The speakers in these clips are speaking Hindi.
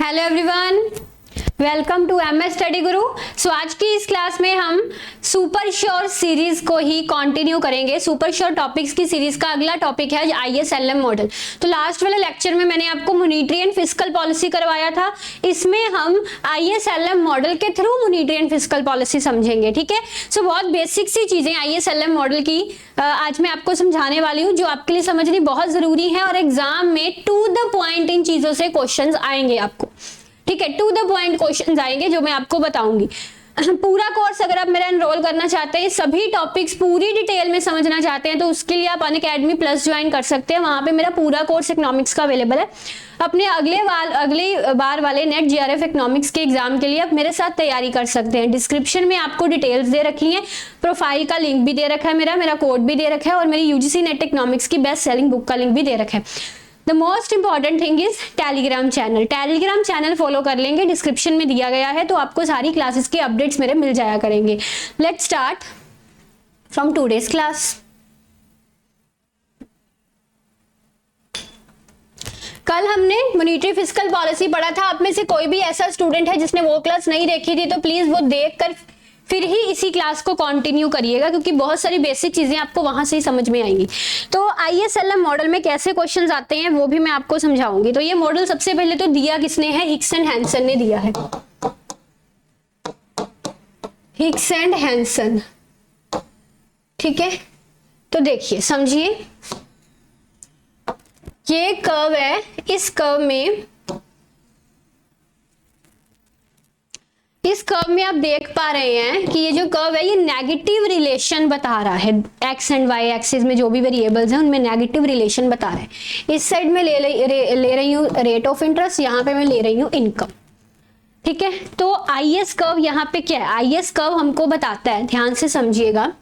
Hello everyone, welcome to MS study Guru. So आज की इस क्लास में हम सुपर श्योर सीरीज को ही कंटिन्यू करेंगे। सुपर श्योर टॉपिक्स की सीरीज का अगला टॉपिक है आईएसएलएम मॉडल। तो लास्ट वाले लेक्चर में मैंने आपको मॉनेटरी एंड फिस्कल पॉलिसी करवाया था। इसमें हम आईएसएलएम मॉडल के through monetary and fiscal policy समझेंगे। ठीक है, सो बहुत बेसिक सी चीजें आईएसएलएम मॉडल की आज मैं आपको समझाने वाली हूँ, जो आपके लिए समझनी बहुत जरूरी है और एग्जाम में टू द पॉइंट इन चीजों से क्वेश्चंस आएंगे आपको। ठीक है, टू द पॉइंट क्वेश्चंस आएंगे जो मैं आपको बताऊंगी। पूरा कोर्स अगर आप मेरा एनरोल करना चाहते हैं, सभी टॉपिक्स पूरी डिटेल में समझना चाहते हैं, तो उसके लिए आप अनअकैडमी प्लस ज्वाइन कर सकते हैं। वहां पे मेरा पूरा कोर्स इकोनॉमिक्स का अवेलेबल है। अपने अगले बार वाले नेट जीआरएफ इकोनॉमिक्स के एग्जाम के लिए आप मेरे साथ तैयारी कर सकते हैं। डिस्क्रिप्शन में आपको डिटेल्स दे रखी हैं, प्रोफाइल का लिंक भी दे रखा है, मेरा कोड भी दे रखा है और मेरी यूजीसी नेट इकोनॉमिक्स की बेस्ट सेलिंग बुक का लिंक भी दे रखा है। The most important thing is Telegram channel follow कर लेंगे, डिस्क्रिप्शन में दिया गया है, तो आपको सारी क्लासेस की अपडेट्स मेरे मिल जाया करेंगे। Let's start from today's class. कल हमने मॉनेटरी फिस्कल पॉलिसी पढ़ा था। आप में से कोई भी ऐसा स्टूडेंट है जिसने वो क्लास नहीं देखी थी, तो प्लीज वो देखकर फिर ही इसी क्लास को कंटिन्यू करिएगा, क्योंकि बहुत सारी बेसिक चीजें आपको वहां से ही समझ में आएंगी। तो आईएसएलएम मॉडल में कैसे क्वेश्चंस आते हैं वो भी मैं आपको समझाऊंगी। तो ये मॉडल सबसे पहले तो दिया किसने है? हिक्स एंड हैंसन ने दिया है। हिक्स एंड हैंसन, ठीक है। तो देखिए, समझिए, ये कर्व है, इस कर्व में आप देख पा रहे हैं कि ये जो कर्व है ये नेगेटिव रिलेशन बता रहा है। एक्स एंड वाई एक्सिस में जो भी वेरिएबल्स हैं उनमें नेगेटिव रिलेशन बता रहे हैं। इस साइड में ले रही हूँ रेट ऑफ इंटरेस्ट, यहाँ पे मैं ले रही हूँ इनकम। ठीक है, तो आईएस कर्व यहाँ पे क्या है? आईएस कर्व हमको बताता है, ध्यान से समझिएगा,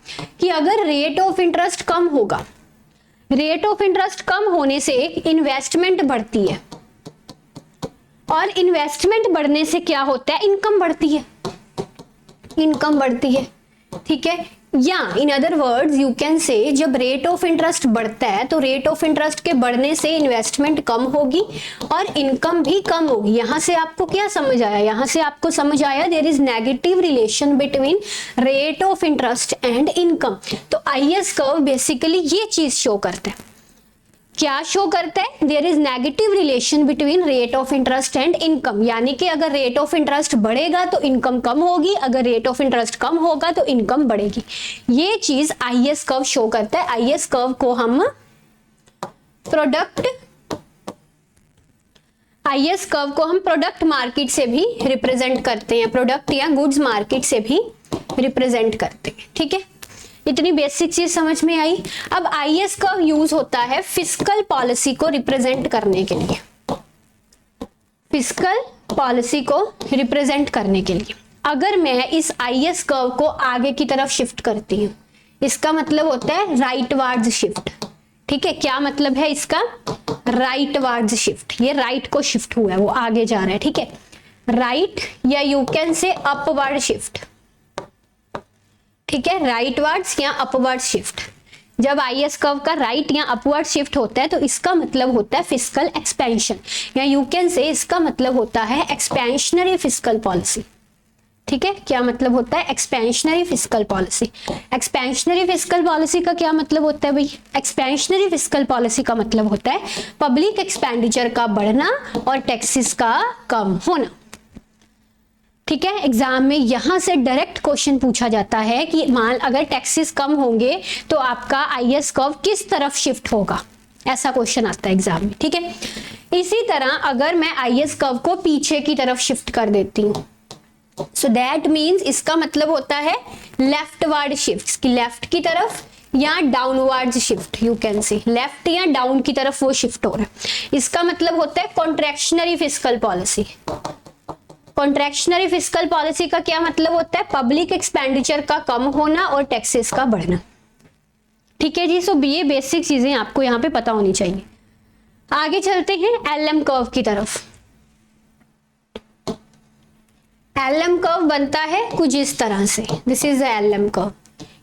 कि अगर रेट ऑफ इंटरेस्ट कम होगा, रेट ऑफ इंटरेस्ट कम होने से इन्वेस्टमेंट बढ़ती है, और इन्वेस्टमेंट बढ़ने से क्या होता है? इनकम बढ़ती है, इनकम बढ़ती है। ठीक है, या in other words you can से, जब रेट ऑफ इंटरेस्ट बढ़ता है तो रेट ऑफ इंटरेस्ट के बढ़ने से इन्वेस्टमेंट कम होगी और इनकम भी कम होगी। यहां से आपको क्या समझ आया? यहां से आपको समझ आया there is negative relation between rate of interest and income. तो आईएस कर्व बेसिकली ये चीज शो करता है। क्या शो करता है? There is negative relation between rate of interest and income, यानी कि अगर रेट ऑफ इंटरेस्ट बढ़ेगा तो इनकम कम होगी, अगर रेट ऑफ इंटरेस्ट कम होगा तो इनकम बढ़ेगी। ये चीज आईएस कर्व शो करता है। आईएस कर्व को हम प्रोडक्ट मार्केट से भी रिप्रेजेंट करते हैं, प्रोडक्ट या गुड्स मार्केट से भी रिप्रेजेंट करते हैं। ठीक है, इतनी बेसिक चीज समझ में आई। अब आईएस कर्व यूज होता है फिस्कल पॉलिसी को रिप्रेजेंट करने के लिए, फिस्कल पॉलिसी को रिप्रेजेंट करने के लिए। अगर मैं इस आईएस कर्व को आगे की तरफ शिफ्ट करती हूं, इसका मतलब होता है राइट वार्ड्स शिफ्ट। ठीक है, क्या मतलब है इसका? Rightwards shift. ये राइट को शिफ्ट हुआ है, वो आगे जा रहा है। ठीक है, राइट, या यू कैन से अपवर्ड शिफ्ट। ठीक है, राइट वर्ड्स या अपवर्ड शिफ्ट। जब आईएस कर्व का राइट या अपवर्ड शिफ्ट होता है तो इसका मतलब होता है फिस्कल एक्सपेंशन, या यू कैन से इसका मतलब होता है एक्सपेंशनरी फिस्कल पॉलिसी। ठीक है, क्या मतलब होता है? Expansionary fiscal policy. Expansionary fiscal policy का क्या मतलब होता है भाई? एक्सपेंशनरी फिस्कल पॉलिसी का मतलब होता है पब्लिक एक्सपेंडिचर का बढ़ना और टैक्सेस का कम होना। ठीक है, एग्जाम में यहां से डायरेक्ट क्वेश्चन पूछा जाता है कि मान अगर टैक्सेस कम होंगे तो आपका आईएस कर्व किस तरफ शिफ्ट होगा, ऐसा क्वेश्चन आता है एग्जाम में। ठीक है, इसी तरह अगर मैं आईएस कर्व को पीछे की तरफ शिफ्ट कर देती हूँ, सो दैट मीन्स इसका मतलब होता है लेफ्टवर्ड शिफ्ट, लेफ्ट की तरफ या डाउनवर्ड शिफ्ट। यू कैन से लेफ्ट या डाउन की तरफ वो शिफ्ट हो रहा है। इसका मतलब होता है contractionary fiscal policy. Contractionary fiscal policy का क्या मतलब होता है? पब्लिक एक्सपेंडिचर का कम होना और टैक्सेस का बढ़ना। ठीक है जी, सो ये बेसिक चीजें आपको यहाँ पे पता होनी चाहिए। आगे चलते हैं एलएम कर्व की तरफ। एलएम कर्व बनता है कुछ इस तरह से, this is the LM curve.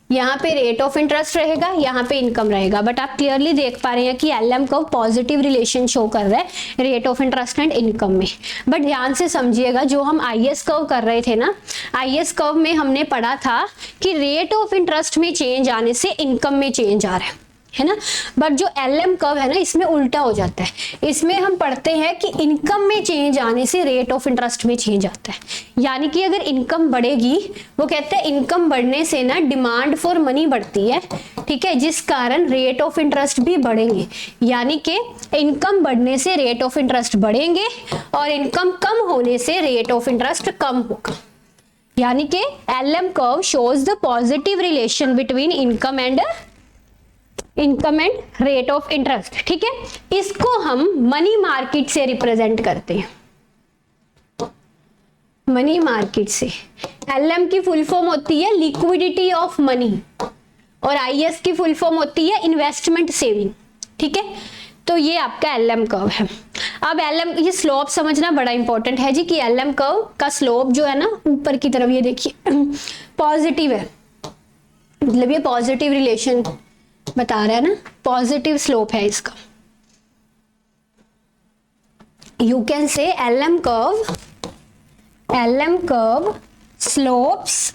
यहाँ पे रेट ऑफ इंटरेस्ट रहेगा, यहाँ पे इनकम रहेगा, बट आप क्लियरली देख पा रहे हैं कि LM curve positive relation show कर रहा है rate of interest and income में। बट ध्यान से समझिएगा, जो हम आईएस कर्व कर रहे थे ना, आईएस कर्व में हमने पढ़ा था कि रेट ऑफ इंटरेस्ट में चेंज आने से इनकम में चेंज आ रहा है ना। बट जो एलएम कर्व है ना, इसमें उल्टा हो जाता है। इसमें हम पढ़ते हैं कि इनकम में चेंज आने से रेट ऑफ इंटरेस्ट में चेंज आता है। यानी कि अगर इनकम बढ़ेगी, वो कहते हैं इनकम बढ़ने से ना डिमांड फॉर मनी बढ़ती है, ठीक है, जिस कारण रेट ऑफ इंटरेस्ट भी बढ़ेंगे। यानी कि इनकम बढ़ने से रेट ऑफ इंटरेस्ट बढ़ेंगे और इनकम कम होने से रेट ऑफ इंटरेस्ट कम होगा। यानी कि LM curve shows the positive relation between income and rate of interest, ठीक है। इसको हम मनी मार्केट से रिप्रेजेंट करते हैं, मनी मार्केट से। एलएम की फुल फॉर्म होती है लिक्विडिटी ऑफ मनी और आईएस की फुल फॉर्म होती है इन्वेस्टमेंट सेविंग, ठीक है। तो ये आपका एलएम कर्व है। अब एलएम, ये स्लोप समझना बड़ा इंपॉर्टेंट है जी, कि एलएम कर्व का स्लोप जो है ना ऊपर की तरफ, ये देखिए पॉजिटिव है, मतलब ये पॉजिटिव रिलेशन बता रहा है ना, पॉजिटिव स्लोप है इसका। You can say LM curve slopes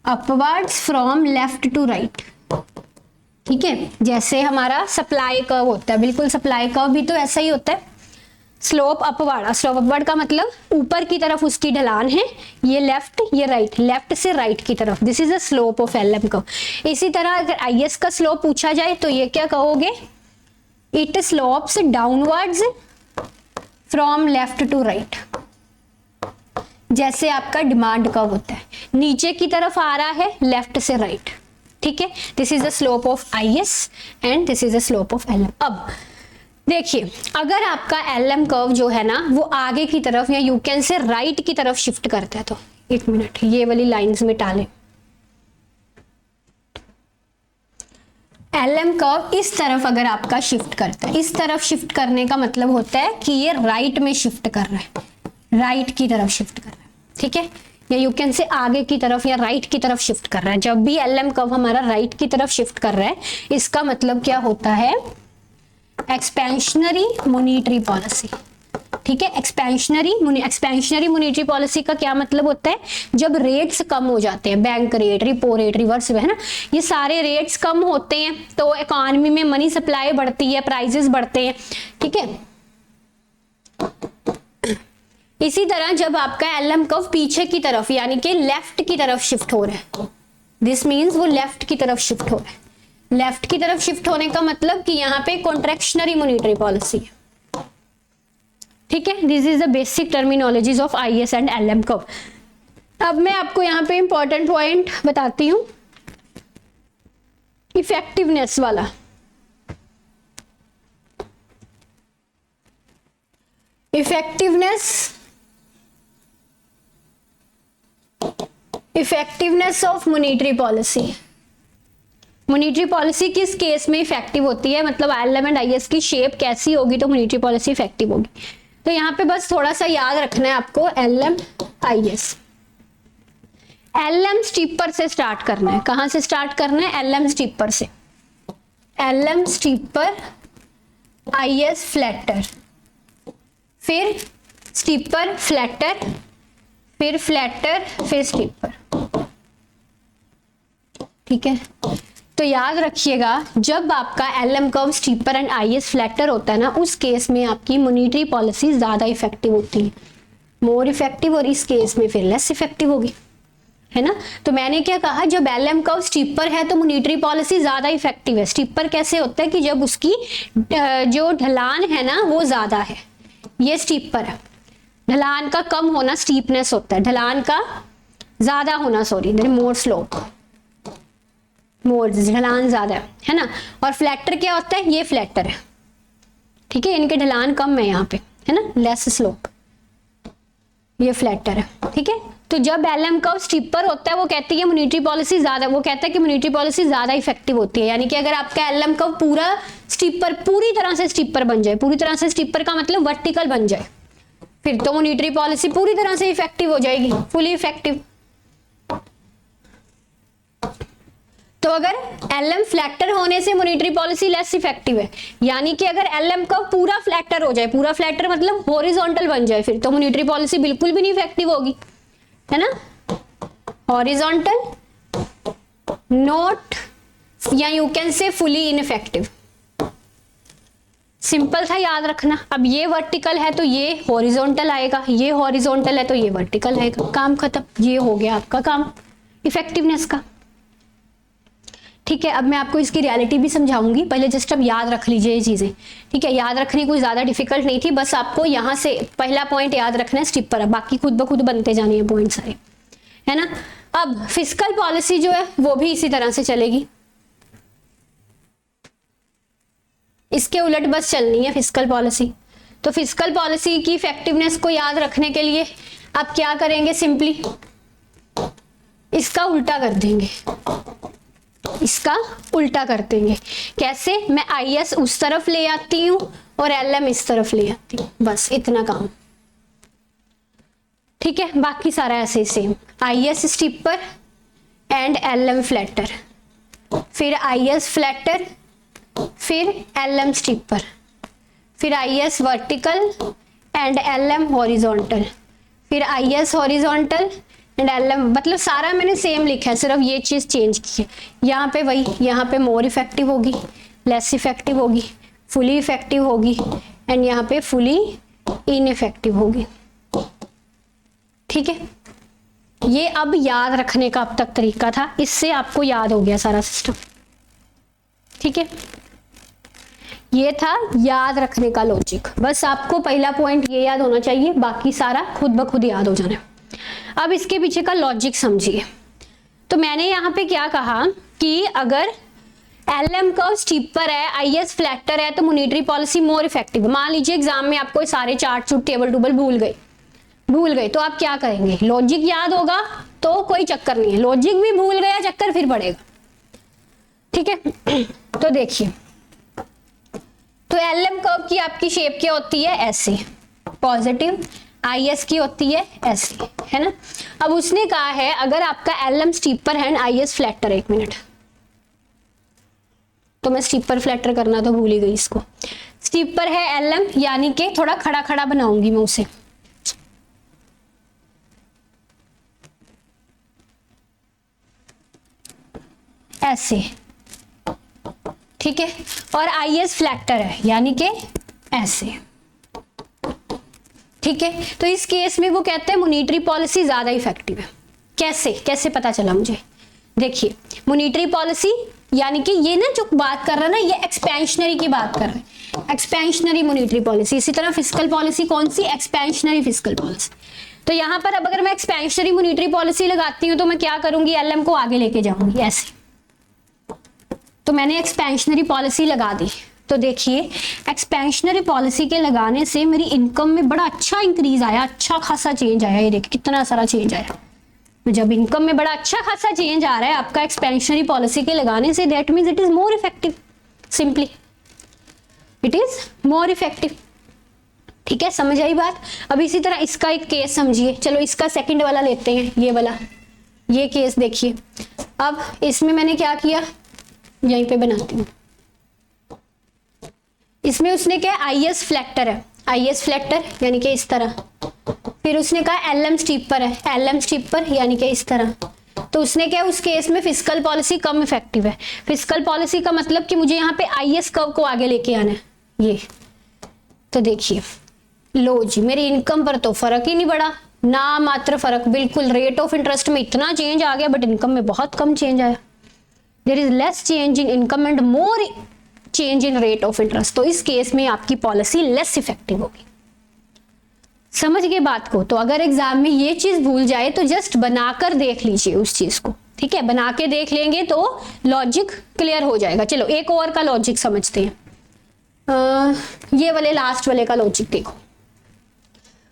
upwards from left to right, ठीक है। जैसे हमारा सप्लाई कर्व होता है, बिल्कुल सप्लाई कर्व भी तो ऐसा ही होता है, स्लोप अपवर्ड। स्लोप अपवर्ड का मतलब ऊपर की तरफ उसकी ढलान है, ये लेफ्ट ये राइट, लेफ्ट से राइट की तरफ। This is the slope of LM curve. इसी तरह अगर आईएस का स्लोप पूछा जाए तो ये क्या कहोगे, it slopes downwards from left to right. जैसे आपका डिमांड कर्व होता है, नीचे की तरफ आ रहा है लेफ्ट से राइट, ठीक है। This is the slope of IS and this is the slope of LM. अब देखिए, अगर आपका एलएम कर्व जो है ना वो आगे की तरफ या यू कैन से राइट की तरफ शिफ्ट करता है, तो एक मिनट ये वाली लाइंस मिटा लें। एलएम कर्व इस तरफ अगर आपका शिफ्ट करता है, इस तरफ शिफ्ट करने का मतलब होता है कि ये राइट में शिफ्ट कर रहा है, राइट की तरफ शिफ्ट कर रहा है, ठीक है, या यू कैन से आगे की तरफ या राइट की तरफ शिफ्ट कर रहा है। जब भी एलएम कर्व हमारा राइट की तरफ शिफ्ट कर रहा है, इसका मतलब क्या होता है, एक्सपेंशनरी मॉनेटरी पॉलिसी, ठीक है। एक्सपेंशनरी मॉनेटरी पॉलिसी का क्या मतलब होता है, जब रेट्स कम हो जाते हैं, bank rate, repo rate, reverse है ना, ये सारे रेट्स कम होते हैं तो इकोनॉमी में मनी सप्लाई बढ़ती है, प्राइसेस बढ़ते हैं, ठीक है। इसी तरह जब आपका एलएम कर्व पीछे की तरफ यानी कि लेफ्ट की तरफ शिफ्ट हो रहा है, दिस मीन्स वो लेफ्ट की तरफ शिफ्ट हो रहा है। लेफ्ट की तरफ शिफ्ट होने का मतलब कि यहाँ पे कॉन्ट्रैक्शनरी मॉनेटरी पॉलिसी है, ठीक है। This is the basic terminologies of IS and LM curve. अब मैं आपको यहाँ पे इंपॉर्टेंट पॉइंट बताती हूँ, इफेक्टिवनेस वाला। Effectiveness of monetary policy. Monetary policy किस केस में इफेक्टिव होती है, मतलब एलएम एंड आईएस की शेप कैसी होगी तो मॉनेटरी पॉलिसी इफेक्टिव होगी। तो यहाँ पे बस थोड़ा सा याद रखना है आपको, एलएम आईएस। एलएम स्टीपर से स्टार्ट करना है। कहां से स्टार्ट करना है, एलएम स्टीपर से। एलएम स्टीपर, आईएस फ्लैटर, फिर स्टीपर फ्लैटर, फिर फ्लैटर, फिर स्टीपर, ठीक है। तो याद रखिएगा, जब आपका LM curve steeper and IS flatter होता है ना, उस केस में आपकी मॉनेटरी पॉलिसी ज्यादा इफेक्टिव होती है, मोर इफेक्टिव, और इस केस में फिर लेस इफेक्टिव होगी, है ना। तो मैंने क्या कहा, जब एलएम कर्व स्टीपर है तो मॉनेटरी पॉलिसी ज्यादा इफेक्टिव है। स्टीपर कैसे होता है कि जब उसकी जो ढलान है ना वो ज्यादा है, ये स्टीपर है। ढलान का कम होना स्टीपनेस होता है, ढलान का ज्यादा होना, सॉरी, मोर स्लोप, मोर ढलान ज्यादा है ना। और फ्लैटर क्या होता है, ये फ्लैटर है, ठीक है, इनके ढलान कम है यहाँ पे, है ना, लेस स्लोप, ये फ्लैटर है, ठीक है। तो जब एलएम कर्व स्टीपर होता है वो कहती है मॉनेटरी पॉलिसी ज्यादा, वो कहता है कि मॉनेटरी पॉलिसी ज्यादा इफेक्टिव होती है। यानी कि अगर आपका एलएम कर्व पूरा स्टीपर, पूरी तरह से स्टीपर बन जाए, पूरी तरह से स्टीपर का मतलब वर्टिकल बन जाए, फिर तो मॉनेटरी पॉलिसी पूरी तरह से इफेक्टिव हो जाएगी, फुली इफेक्टिव, तो अगर एलएम फ्लैक्टर होने से मॉनेटरी पॉलिसी लेस इफेक्टिव है, यानी कि अगर एलएम का पूरा फ्लैक्टर हो जाए, पूरा फ्लैक्टर मतलब हॉरिजॉन्टल बन जाए, फिर तो मॉनेटरी पॉलिसी बिल्कुल भी नहीं इफेक्टिव होगी, है ना। हॉरिजॉन्टल नॉट, या यू कैन से फुली इनइफेक्टिव। सिंपल था, याद रखना। अब ये वर्टिकल है तो ये हॉरिजॉन्टल आएगा, ये हॉरिजॉन्टल है तो ये वर्टिकल आएगा, काम खत्म। ये हो गया आपका काम इफेक्टिवनेस का। ठीक है, अब मैं आपको इसकी रियलिटी भी समझाऊंगी, पहले जस्ट अब याद रख लीजिए ये चीजें। ठीक है, याद रखनी कोई ज्यादा डिफिकल्ट नहीं थी, बस आपको यहाँ से पहला पॉइंट याद रखना है स्ट्रिपर, बाकी खुद ब खुद बनते जाने हैं पॉइंट सारे, है ना। अब फिस्कल पॉलिसी जो है वो भी इसी तरह से चलेगी, इसके उलट बस चलनी है फिस्कल पॉलिसी। तो फिस्कल पॉलिसी की इफेक्टिवनेस को याद रखने के लिए आप क्या करेंगे, सिंपली इसका उल्टा कर देंगे, इसका उल्टा कर देंगे। कैसे, मैं आईएस उस तरफ ले आती हूं और एलएम इस तरफ ले आती हूं, बस इतना काम। ठीक है, बाकी सारा ऐसे same, IS steeper and LM flatter, फिर आईएस फ्लैटर, फिर एलएम स्टिपर, फिर IS vertical and LM horizontal, फिर आईएस हॉरिजॉन्टल एंड एलएम, मतलब सारा मैंने सेम लिखा है, सिर्फ ये चीज चेंज की है। यहाँ पे वही, यहाँ पे मोर इफेक्टिव होगी, लेस इफेक्टिव होगी, फुली इफेक्टिव होगी एंड यहाँ पे फुली इनइफेक्टिव होगी। ठीक है, ये अब याद रखने का अब तक तरीका था, इससे आपको याद हो गया सारा सिस्टम। ठीक है, ये था याद रखने का लॉजिक, बस आपको पहला पॉइंट ये याद होना चाहिए, बाकी सारा खुद ब खुद याद हो जाना है। अब इसके पीछे का लॉजिक समझिए। तो मैंने यहाँ पे क्या कहा कि अगर एलएम कर्व स्टीपर है, आईएस फ्लैटर है, तो मॉनेटरी पॉलिसी मोर इफेक्टिव। मान लीजिए एग्जाम में आपको सारे चार्ट चूट टेबल टूबल भूल गए तो आप क्या करेंगे, लॉजिक याद होगा तो कोई चक्कर नहीं है, लॉजिक भी भूल गया चक्कर फिर पड़ेगा। ठीक है, तो देखिए, तो एलएम कर्व की आपकी शेप क्या होती है, ऐसे पॉजिटिव, आईएस की होती है ऐसे, है ना। अब उसने कहा है अगर आपका एलएम स्टीपर है आईएस फ्लैटर, एक मिनट, तो मैं स्टीपर फ्लैटर करना तो भूल ही गई, इसको स्टीपर है एलएम, यानी कि थोड़ा खड़ा खड़ा बनाऊंगी मैं उसे, ऐसे। ठीक है, और आईएस फ्लैक्टर है यानी कि ऐसे। ठीक है, तो इस केस में वो कहते हैं मॉनेटरी पॉलिसी ज्यादा इफेक्टिव है। कैसे पता चला मुझे, देखिए मॉनेटरी पॉलिसी यानी कि ये ना जो बात कर रहा है ना, ये एक्सपेंशनरी की बात कर रहे हैं, एक्सपेंशनरी मॉनेटरी पॉलिसी। इसी तरह फिस्कल पॉलिसी कौन सी, एक्सपेंशनरी फिस्कल पॉलिसी। तो यहाँ पर अब अगर मैं एक्सपेंशनरी मॉनेटरी पॉलिसी लगाती हूँ तो मैं क्या करूंगी, एलएम को आगे लेके जाऊंगी ऐसे। तो मैंने एक्सपेंशनरी पॉलिसी लगा दी, तो देखिए एक्सपेंशनरी पॉलिसी के लगाने से मेरी इनकम में बड़ा अच्छा इंक्रीज आया, अच्छा खासा चेंज आया। ये देखिए कितना सारा चेंज आया। तो जब इनकम में बड़ा अच्छा खासा चेंज आ रहा है आपका एक्सपेंशनरी पॉलिसी के लगाने से, that means it is more effective, simply it is more effective. ठीक है, समझ आई बात। अब इसी तरह इसका एक केस समझिए, चलो इसका सेकंड वाला लेते हैं, ये वाला, ये केस देखिए। अब इसमें मैंने क्या किया, यहीं पे बनाती हूँ, इसमें उसने क्या आईएस फ्लैक्टर है, आईएस फ्लैक्टर यानी कि इस तरह, फिर उसने कहा एलएम स्टीपर है, एलएम स्टीपर यानी कि इस तरह। तो उसने क्या, उस केस में फिस्कल पॉलिसी कम इफेक्टिव है। फिस्कल पॉलिसी का मतलब कि मुझे यहाँ पे आईएस कर्व को आगे लेके आना है, ये। तो देखिए लो जी, मेरी इनकम पर तो फर्क ही नहीं पड़ा, ना मात्र फर्क, बिल्कुल रेट ऑफ इंटरेस्ट में इतना चेंज आ गया बट इनकम में बहुत कम चेंज आया। There is less change in income and more change in rate of interest. तो इस केस में आपकी पॉलिसी लेस इफेक्टिव होगी। समझ गए बात को। तो अगर एग्जाम में ये चीज भूल जाए तो जस्ट बनाकर देख लीजिए उस चीज को। ठीक है, बना के देख लेंगे तो लॉजिक क्लियर हो जाएगा। चलो एक और का लॉजिक समझते हैं। ये वाले लास्ट वाले का लॉजिक देखो।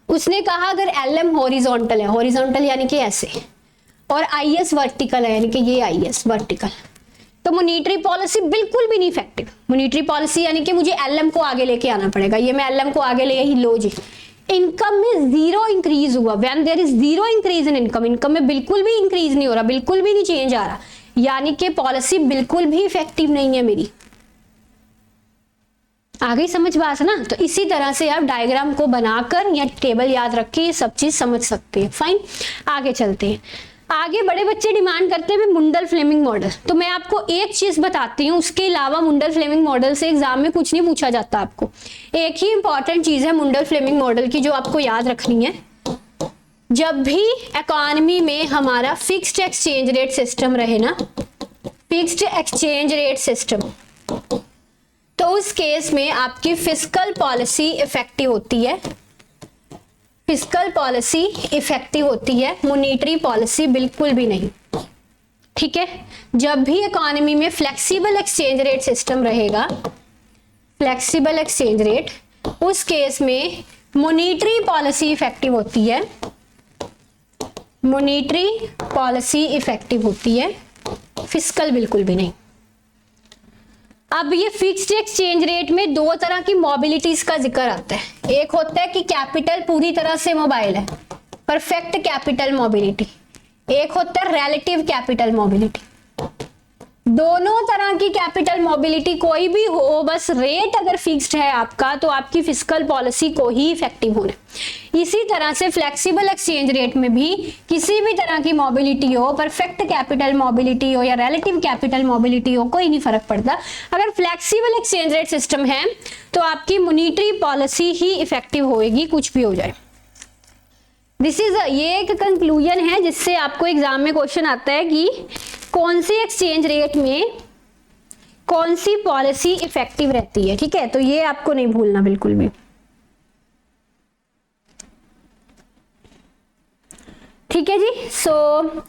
उसने कहा अगर एलएम हॉरिजॉन्टल है, हॉरिजॉन्टल यानी कि ऐसे, और आईएस वर्टिकल है यानी कि ये आईएस वर्टिकल, तो मॉनेटरी पॉलिसी बिल्कुल भी नहीं इफेक्टिव। मॉनेटरी पॉलिसी यानी कि मुझे एलएम को आगे लेके आना पड़ेगा। ये मैं एलएम को आगे ले ही, लो जी इनकम में जीरो इंक्रीज हुआ। When there is zero increase in income, income में बिल्कुल भी इंक्रीज नहीं हो रहा, बिल्कुल भी नहीं चेंज आ रहा, यानी कि पॉलिसी बिल्कुल भी इफेक्टिव नहीं है मेरी। आ गई समझ बात ना? तो इसी तरह से आप डायग्राम को बनाकर या टेबल याद रख के ये सब चीज समझ सकते हैं। फाइन, आगे चलते हैं। आगे बड़े बच्चे डिमांड करते हैं मुंडल फ्लेमिंग मॉडल। तो मैं आपको एक चीज बताती हूँ, उसके अलावा मुंडल फ्लेमिंग मॉडल से एग्जाम में कुछ नहीं पूछा जाता आपको। एक ही इंपॉर्टेंट चीज है मुंडल फ्लेमिंग मॉडल की जो आपको याद रखनी है। जब भी इकोनॉमी में हमारा फिक्स्ड एक्सचेंज रेट सिस्टम रहे ना, फिक्स्ड एक्सचेंज रेट सिस्टम, तो उस केस में आपकी फिस्कल पॉलिसी इफेक्टिव होती है। फिस्कल पॉलिसी इफेक्टिव होती है, मॉनेटरी पॉलिसी बिल्कुल भी नहीं। ठीक है, जब भी इकोनॉमी में फ्लेक्सिबल एक्सचेंज रेट सिस्टम रहेगा, फ्लेक्सिबल एक्सचेंज रेट, उस केस में मॉनेटरी पॉलिसी इफेक्टिव होती है। मॉनेटरी पॉलिसी इफेक्टिव होती है, फिस्कल बिल्कुल भी नहीं। अब ये फिक्स्ड एक्सचेंज रेट में दो तरह की मोबिलिटीज का जिक्र आता है। एक होता है कि कैपिटल पूरी तरह से मोबाइल है, परफेक्ट कैपिटल मोबिलिटी। एक होता है रिलेटिव कैपिटल मोबिलिटी। दोनों तरह की कैपिटल मोबिलिटी कोई भी हो, बस रेट अगर फिक्स्ड है आपका तो आपकी फिस्कल पॉलिसी को ही इफेक्टिव होना। इसी तरह से फ्लेक्सिबल एक्सचेंज रेट में भी किसी भी तरह की मोबिलिटी हो, परफेक्ट कैपिटल मोबिलिटी हो या रिलेटिव कैपिटल मोबिलिटी हो, कोई नहीं फर्क पड़ता। अगर फ्लेक्सिबल एक्सचेंज रेट सिस्टम है तो आपकी मॉनेटरी पॉलिसी ही इफेक्टिव होएगी, कुछ भी हो जाए। दिस इज ये एक कंक्लूजन है जिससे आपको एग्जाम में क्वेश्चन आता है कि कौन सी एक्सचेंज रेट में कौन सी पॉलिसी इफेक्टिव रहती है। ठीक है, तो ये आपको नहीं भूलना बिल्कुल भी। ठीक है जी। सो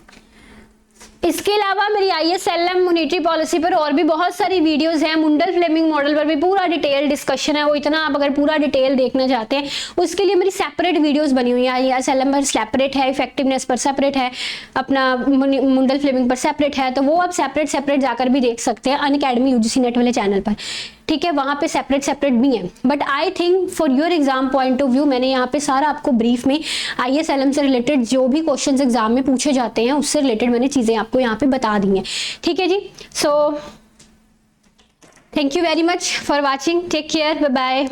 इसके अलावा मेरी ISLM मॉनेटरी पॉलिसी पर और भी बहुत सारी वीडियोस हैं। मुंडल फ्लेमिंग मॉडल पर भी पूरा डिटेल डिस्कशन है। वो इतना आप अगर पूरा डिटेल देखना चाहते हैं उसके लिए मेरी सेपरेट वीडियोस बनी हुई है। ISLM पर सेपरेट है, इफेक्टिवनेस पर सेपरेट है, अपना मुंडल फ्लेमिंग पर सेपरेट है, तो वो आप सेपरेट जाकर भी देख सकते हैं अनअकैडमी UGC नेट वाले चैनल पर। ठीक है, वहां पे सेपरेट भी है। But I think for your exam point of view मैंने यहाँ पे सारा आपको ब्रीफ में ISLM से रिलेटेड जो भी क्वेश्चंस एग्जाम में पूछे जाते हैं उससे रिलेटेड मैंने चीजें आपको यहाँ पे बता दी हैं। ठीक है जी। So thank you very much for watching, take care, bye bye.